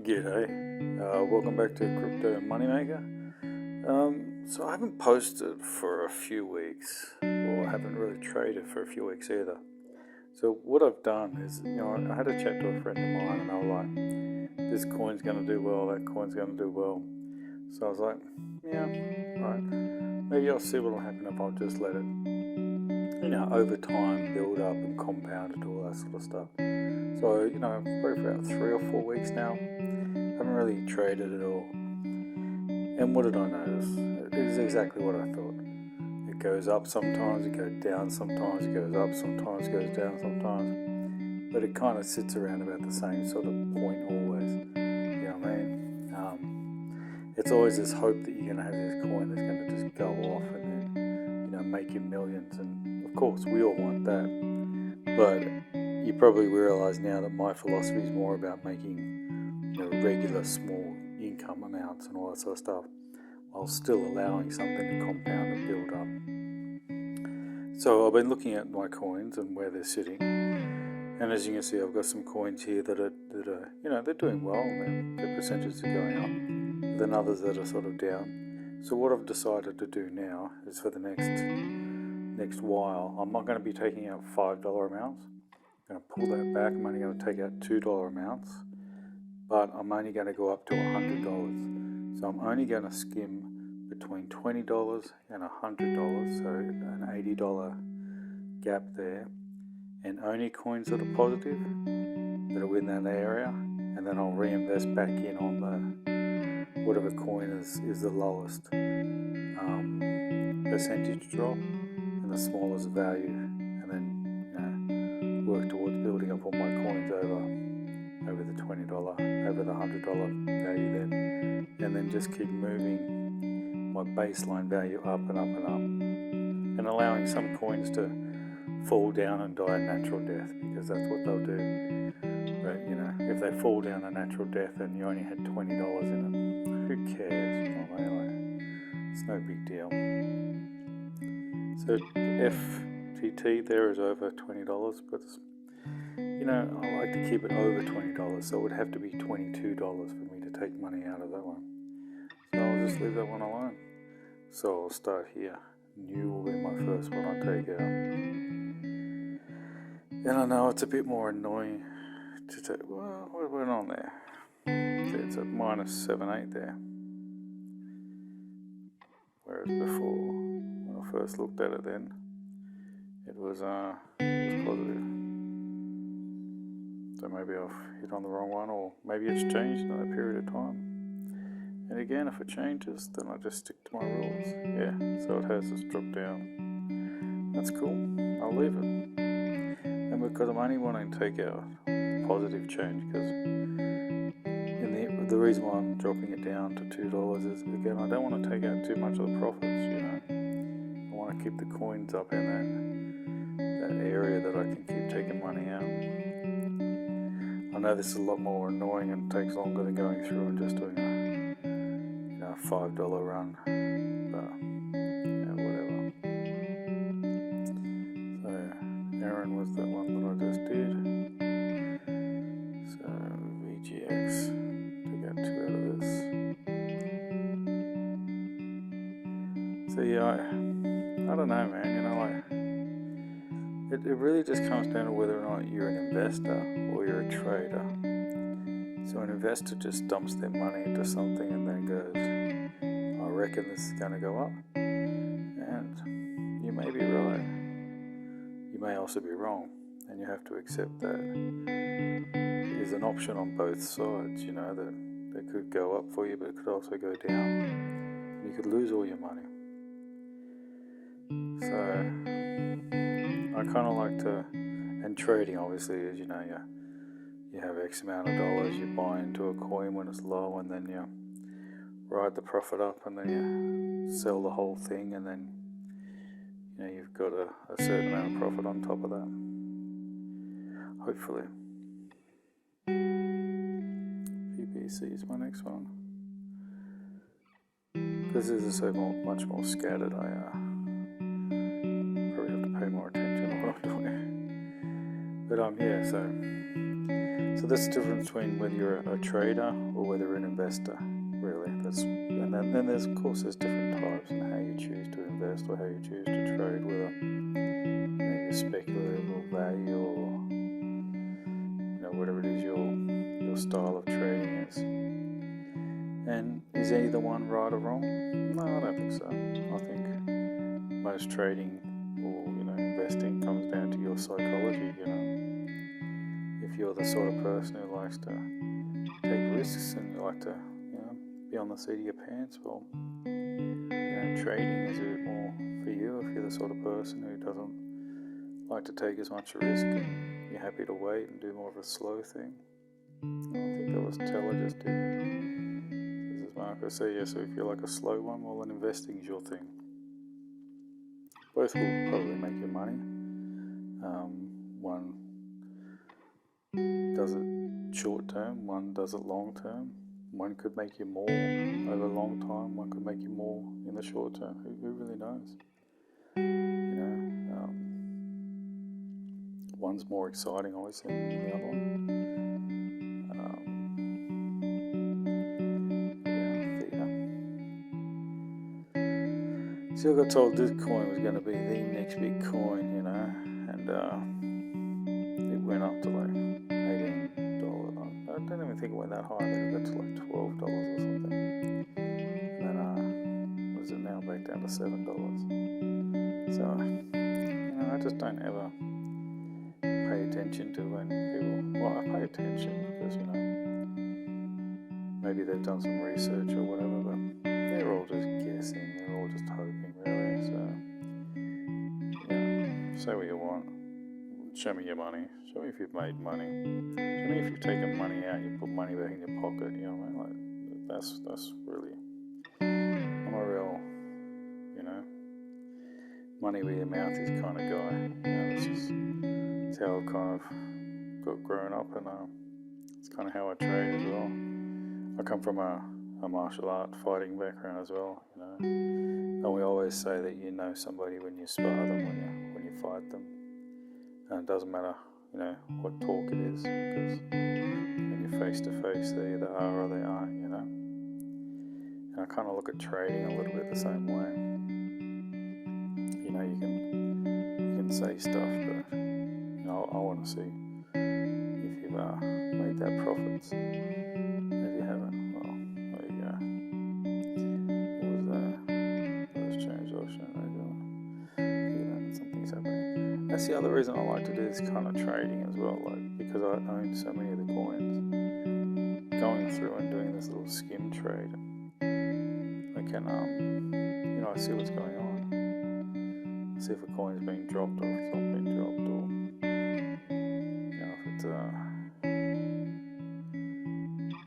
G'day, welcome back to Crypto Moneymaker. So I haven't posted for a few weeks, or haven't really traded for a few weeks either. So what I've done is, I had a chat to a friend of mine and they were like, this coin's going to do well, that coin's going to do well. So I was like, yeah, right, maybe I'll see what will happen if I'll just let it, over time build up and compound and all that sort of stuff. So, probably for about 3 or 4 weeks now, haven't really traded at all. And what did I notice? It is exactly what I thought. It goes up sometimes, it goes down sometimes, it goes up sometimes, it goes down sometimes. But it kind of sits around about the same sort of point always. You know what I mean? It's always this hope that you're going to have this coin that's going to just go off and then, make you millions. And of course, we all want that. But you probably realize now that my philosophy is more about making regular small income amounts and all that sort of stuff, while still allowing something to compound and build up. So I've been looking at my coins and where they're sitting, and as you can see, I've got some coins here that are they're doing well, and their percentages are going up. Then others that are sort of down. So what I've decided to do now is for the next while, I'm not going to be taking out $5 amounts. I'm going to pull that back. I'm only going to take out $2 amounts. But I'm only going to go up to $100. So I'm only going to skim between $20 and $100, so an $80 gap there, and only coins that are positive, that are within that area, and then I'll reinvest back in on the whatever coin is the lowest percentage drop and the smallest value, and then work towards building up all my coins over the $20, over the $100 value then, and then just keep moving my baseline value up and up and up, and allowing some coins to fall down and die a natural death, because that's what they'll do. But if they fall down a natural death and you only had $20 in it, who cares? It's no big deal. So FTT there is over $20, but I like to keep it over $20, so it would have to be $22 for me to take money out of that one. So I'll just leave that one alone. So I'll start here. New will be my first one I take out. And I know it's a bit more annoying to take. Well, what went on there? It's at -7.8 there. Whereas before, when I first looked at it then, it was positive. So maybe I've hit on the wrong one, or maybe it's changed in that period of time. And again, if it changes, then I just stick to my rules. Yeah, so it has just dropped down. That's cool. I'll leave it. And because I'm only wanting to take out positive change, because the reason why I'm dropping it down to $2 is, again, I don't want to take out too much of the profits. I want to keep the coins up in that area that I can keep taking money out. I know this is a lot more annoying and takes longer than going through and just doing a $5 run, but whatever. So Aaron was that one that I just did. So VGX, take out 2 out of this. So yeah, I don't know, man. It really just comes down to whether or not you're an investor or you're a trader. So an investor just dumps their money into something and then goes, I reckon this is going to go up. And you may be right. You may also be wrong. And you have to accept that there's an option on both sides, that it could go up for you, but it could also go down. You could lose all your money. So I kind of like to, and trading obviously is, you have X amount of dollars, you buy into a coin when it's low, and then you ride the profit up, and then you sell the whole thing, and then you've got a certain amount of profit on top of that, hopefully. PPC is my next one, because this is so much more scattered. I probably have to pay more attention to what I'm doing. But yeah, so So that's the difference between whether you're a trader or whether you're an investor, really. And then there's, of course, there's different types and how you choose to invest or how you choose to trade, whether you're speculative or value or whatever it is your style of trading is. And is either one right or wrong? No, I don't think so. I think most trading or investing comes down to your psychology. If you're the sort of person who likes to take risks and you like to be on the seat of your pants, well, trading is a bit more for you. If you're the sort of person who doesn't like to take as much risk and you're happy to wait and do more of a slow thing. I think that was Teller just did. This is Marco. So if you're like a slow one, well then investing is your thing. Both will probably make you money. One does it short term, one does it long term. One could make you more over a long time, one could make you more in the short term. Who really knows? One's more exciting, obviously, than the other one. So I got told this coin was going to be the next big coin, and it went up to like $18. I don't even think it went that high. I think it got to like $12 or something. And then, what is it now? Back down to $7. So, I just don't ever pay attention to when people. Well, I pay attention because maybe they've done some research or whatever, but they're all just guessing. They're all just hoping, really. So, say what you want. Show me your money. Show me if you've made money. Show me if you've taken money out. You put money back in your pocket. You know what I mean? Like that's really. I'm a real, money where your mouth is kind of guy. It's how I've kind of got grown up, and it's kind of how I trade as well. I come from a martial art fighting background as well, and we always say that you know somebody when you spar them, when you fight them, and it doesn't matter, what talk it is, because when you're face to face, they either are or they aren't, And I kind of look at trading a little bit the same way. You can say stuff, but I want to see if you've made that profits. If you haven't, well, there you go. What was that? Let's change option. Something's happening. That's the other reason I like to do this kind of trading as well, because I own so many of the coins. Going through and doing this little skim trade, I can, I see what's going on. See if a coin is being dropped or if it's not being dropped, or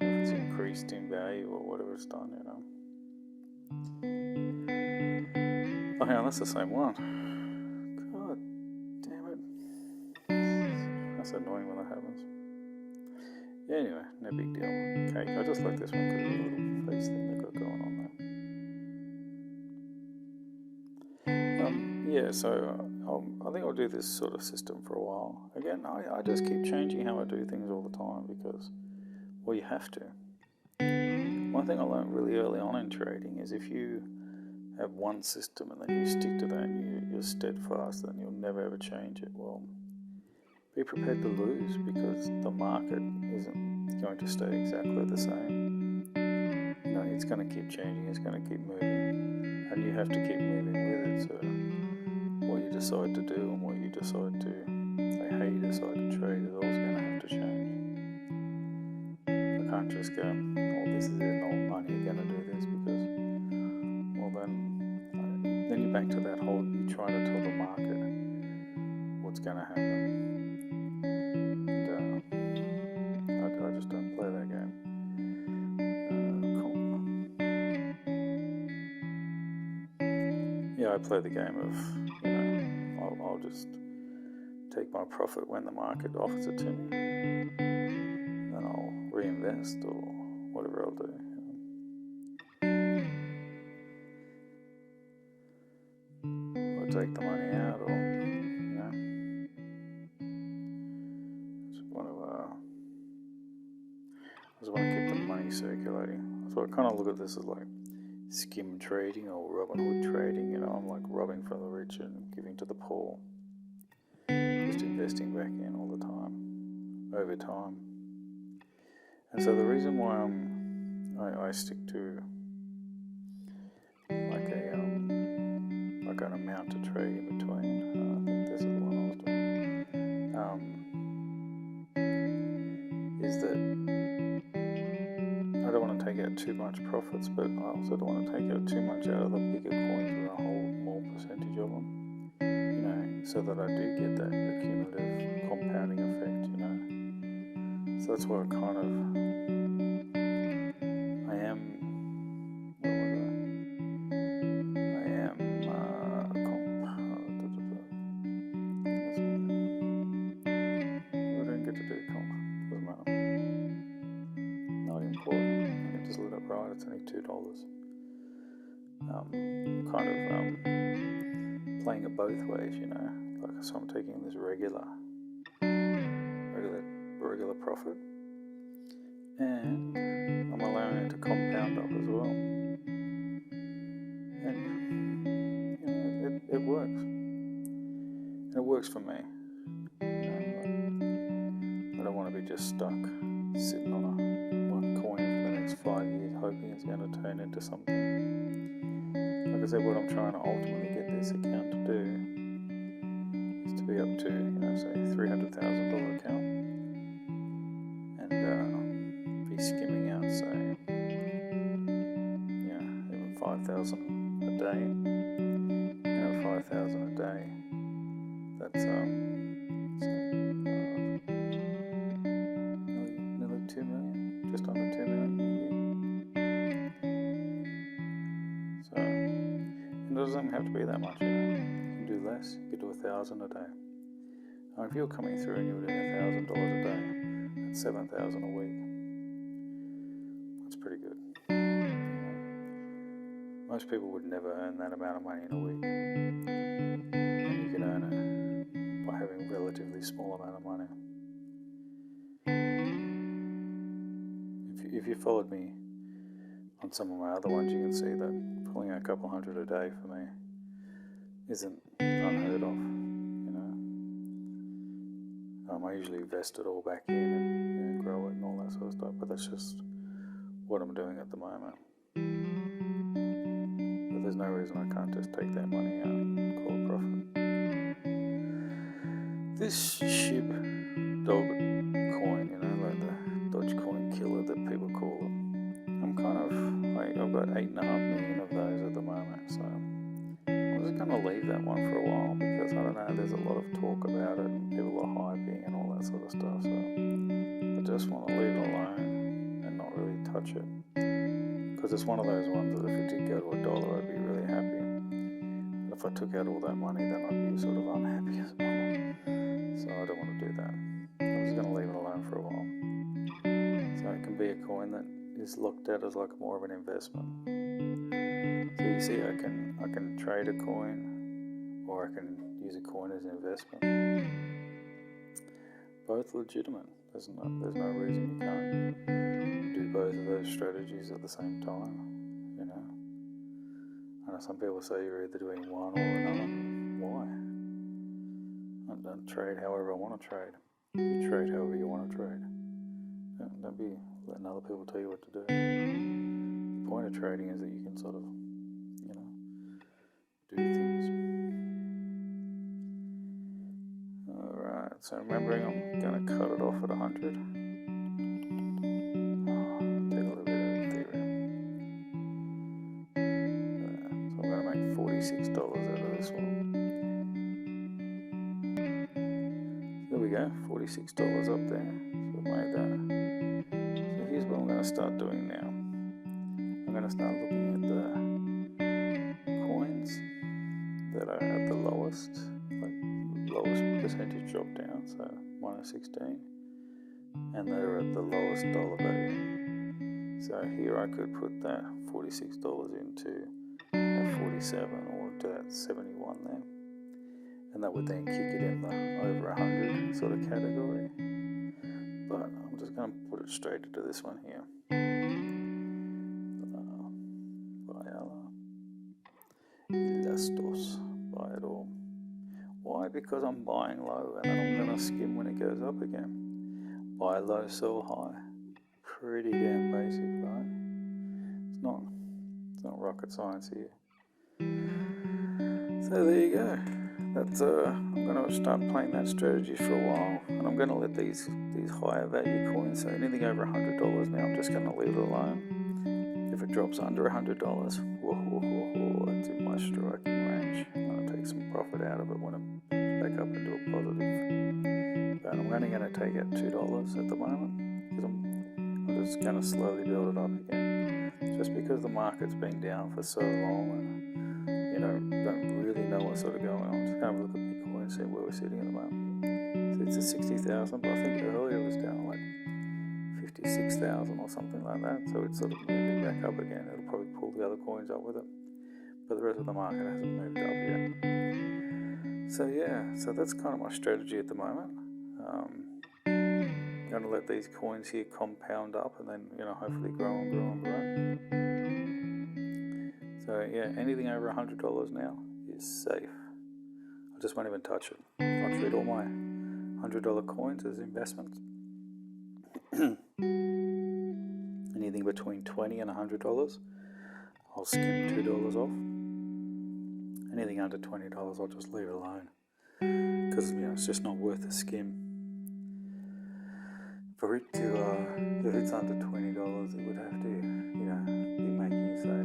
if it's increased in value or whatever it's done. Oh, hang on, that's the same one. God damn it! That's annoying when that happens. Yeah, anyway, no big deal. Okay, I just like this one because of the little face thing they've got going on there. So I think I'll do this sort of system for a while. Again, I just keep changing how I do things all the time because, well, you have to. One thing I learned really early on in trading is if you have one system and then you stick to that and you're steadfast and you'll never ever change it, well, be prepared to lose because the market isn't going to stay exactly the same. It's going to keep changing, it's going to keep moving, and you have to keep moving with it. So what you decide to do and what you decide to, how you decide to trade is always going to have to change. I can't just go, this is it, and only you're going to do this because, well then you're back to that whole, you're trying to tell the market what's going to happen. I just don't play that game. I play the game of, I'll just take my profit when the market offers it to me, and then I'll reinvest or whatever I'll do. Or take the money out, or, just want to just want to keep the money circulating. So I kind of look at this as like skim trading or Robin Hood trading. You know, I'm like robbing from the rich and giving to the poor. Just investing back in all the time, over time. And so the reason why I stick to like an amount to trade in between. I think this is the one I was doing. Is that I don't want to take out too much profits, but I also don't want to take out too much out of the bigger coins where I hold more percentage of them. You know, so that I do get that cumulative compounding effect. You know, so that's why I kind of it's only $2. Playing it both ways, you know. Like, so I'm taking this regular profit, and I'm allowing it to compound up as well. And you know, it works. And it works for me. You know, I don't want to be just stuck sitting on one coin for the next 5 years, hoping it's going to turn into something. Like I said, what I'm trying to ultimately get this account to do is to be up to, you know, say $300,000 account, and be skimming out, say, yeah, even 5,000 a day. You know, 5,000 a day. That's nearly 2 million, just under 2 million a year. So it doesn't have to be that much, you know. You can do less. You can do 1,000 a day. If you're coming through and you're doing $1,000 a day, that's 7,000 a week. That's pretty good. You know, most people would never earn that amount of money in a week. And you can earn it by having a relatively small amount of money. If you followed me on some of my other ones, you can see that pulling out a couple hundred a day for me isn't unheard of, you know. I usually invest it all back in and, you know, grow it and all that sort of stuff, but that's just what I'm doing at the moment. But there's no reason I can't just take that money out and call it profit. This SHIB dog coin, you know, like the Dogecoin killer that people call it, I've got 8.5 million of those at the moment, so I'm just going to leave that one for a while, because I don't know, there's a lot of talk about it and people are hyping and all that sort of stuff, so I just want to leave it alone and not really touch it, because it's one of those ones that if it did go to $1, I'd be really happy. But if I took out all that money, then I'd be sort of unhappy as well, so I don't want to do that. I'm just going to leave it alone for a while. So it can be a coin that is looked at as like more of an investment. So you see, I can trade a coin, or I can use a coin as an investment. Both legitimate. There's no reason you can't do both of those strategies at the same time. You know, I know some people say you're either doing one or another. Why? I don't trade however I want to trade. You trade however you want to trade. Don't be letting other people tell you what to do. The point of trading is that you can sort of, you know, do things. Alright, so remembering I'm going to cut it off at 100. Take a little bit of Ethereum. So I'm going to make $46 out of this one. There we go, $46 up there. So I've made that. Here's what I'm going to start doing now. I'm going to start looking at the coins that are at the lowest percentage drop down, so minus 16, and that are at the lowest dollar value. So here I could put that $46 into that 47 or to that 71 there, and that would then kick it in the over 100 sort of category. But I'm just going to put it straight into this one here. Buy it all. Why? Because I'm buying low and then I'm going to skim when it goes up again. Buy low, sell high. Pretty damn basic, right? It's not rocket science here. So there you go. That's I'm going to start playing that strategy for a while, and I'm going to let these higher value coins, so anything over $100 now, I'm just going to leave it alone. If it drops under $100, it's in my striking range. I'm going to take some profit out of it when I'm back up into a positive. But I'm only going to take out $2 at the moment, because I'm just going to slowly build it up again. Just because the market's been down for so long, and don't really know what's sort of going on. Just kind of look at Bitcoin and see where we're sitting at the moment. So it's at 60,000, but I think earlier it was down like 56,000 or something like that. So it's sort of moving back up again. It'll probably pull the other coins up with it, but the rest of the market hasn't moved up yet. So yeah, so that's kind of my strategy at the moment. I'm going to let these coins here compound up, and then hopefully grow and grow and grow. So yeah, anything over $100 now is safe. I just won't even touch it. I'll treat all my $100 coins as investments. Anything between $20 and $100, I'll skim $2 off. Anything under $20, I'll just leave it alone, because it's just not worth a skim. For it to, if it's under $20, it would have to, be making say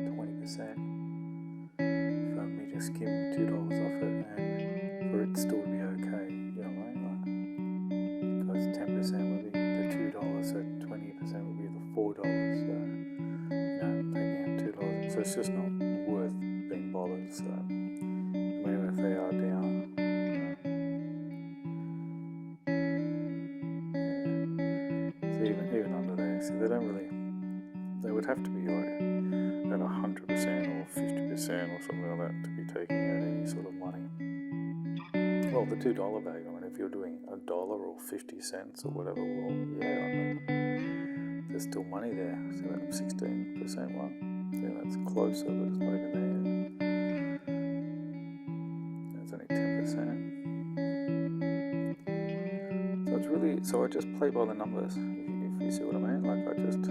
20% for me to skim $2 off it, and for it still to be okay. You know what I mean? Because 10% would be the $2, so 20% would be the $4. So taking out $2, so it's just not worth being bothered. So even if they are down, so even under there, so they would have to be like at 100% or 50% or something like that to be taking out any sort of money. Well, the $2 value, if you're doing $1 or 50 cents or whatever, well, yeah, there's still money there. So that's 16% one. So that's closer, but it's not even there. It's only 10%. So it's really, so I just play by the numbers, if you see what I mean. Like, I just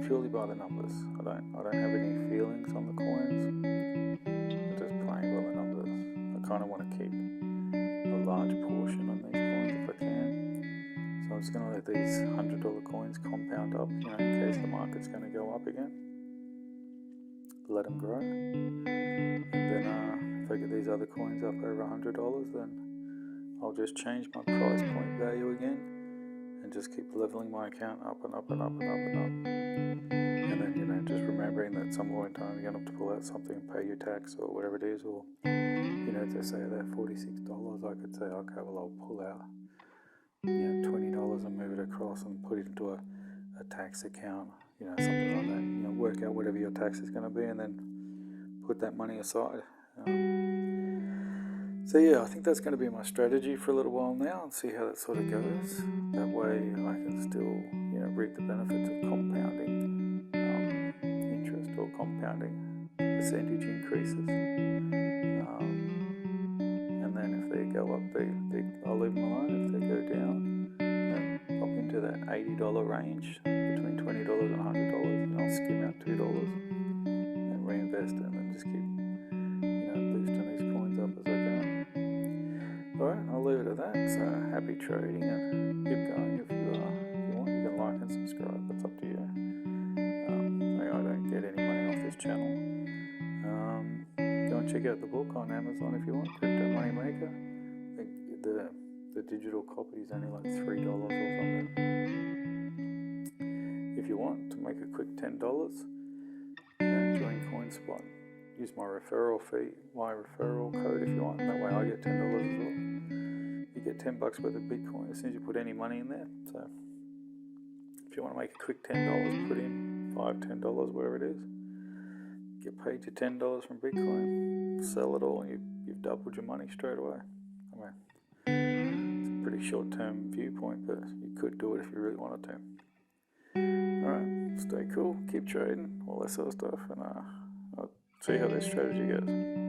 purely by the numbers. I don't have any feelings on the coins. I'm just playing by the numbers. I kind of want to keep a large portion on these coins if I can. So I'm just going to let these $100 coins compound up, in case the market's going to go up again. Let them grow. And then if I get these other coins up over $100, then I'll just change my price point value again, and just keep leveling my account up and up and up and up and up. And then, just remembering that some point in time you're going to have to pull out something and pay your tax or whatever it is, or, to say that $46, I could say, okay, well, I'll pull out, $20 and move it across and put it into a tax account, something like that. Work out whatever your tax is going to be, and then put that money aside. So yeah, I think that's going to be my strategy for a little while now, and see how that sort of goes. That way I can still, reap the benefits of compounding interest or compounding percentage increases. And then if they go up, I'll leave them alone. If they go down, then pop into that $80 range between $20 and $100, and I'll skim out $2 and reinvest it, and then just keep, boosting these coins up as I go. Alright, I'll leave it at that. So happy trading, and keep going if you want. You can like and subscribe. That's up to you. I don't get any money off this channel. Go and check out the book on Amazon if you want. Crypto Moneymaker. The digital copy is only like $3 or something. If you want to make a quick $10, join CoinSpot. Use my referral code if you want, and that way I get $10 as well. You get $10 worth of Bitcoin as soon as you put any money in there. So if you want to make a quick $10, put in $5, $10, whatever it is. Get paid your $10 from Bitcoin, sell it all, and you've doubled your money straight away. It's a pretty short-term viewpoint, but you could do it if you really wanted to. Alright, stay cool, keep trading, all that sort of stuff, and I'll see how this strategy goes.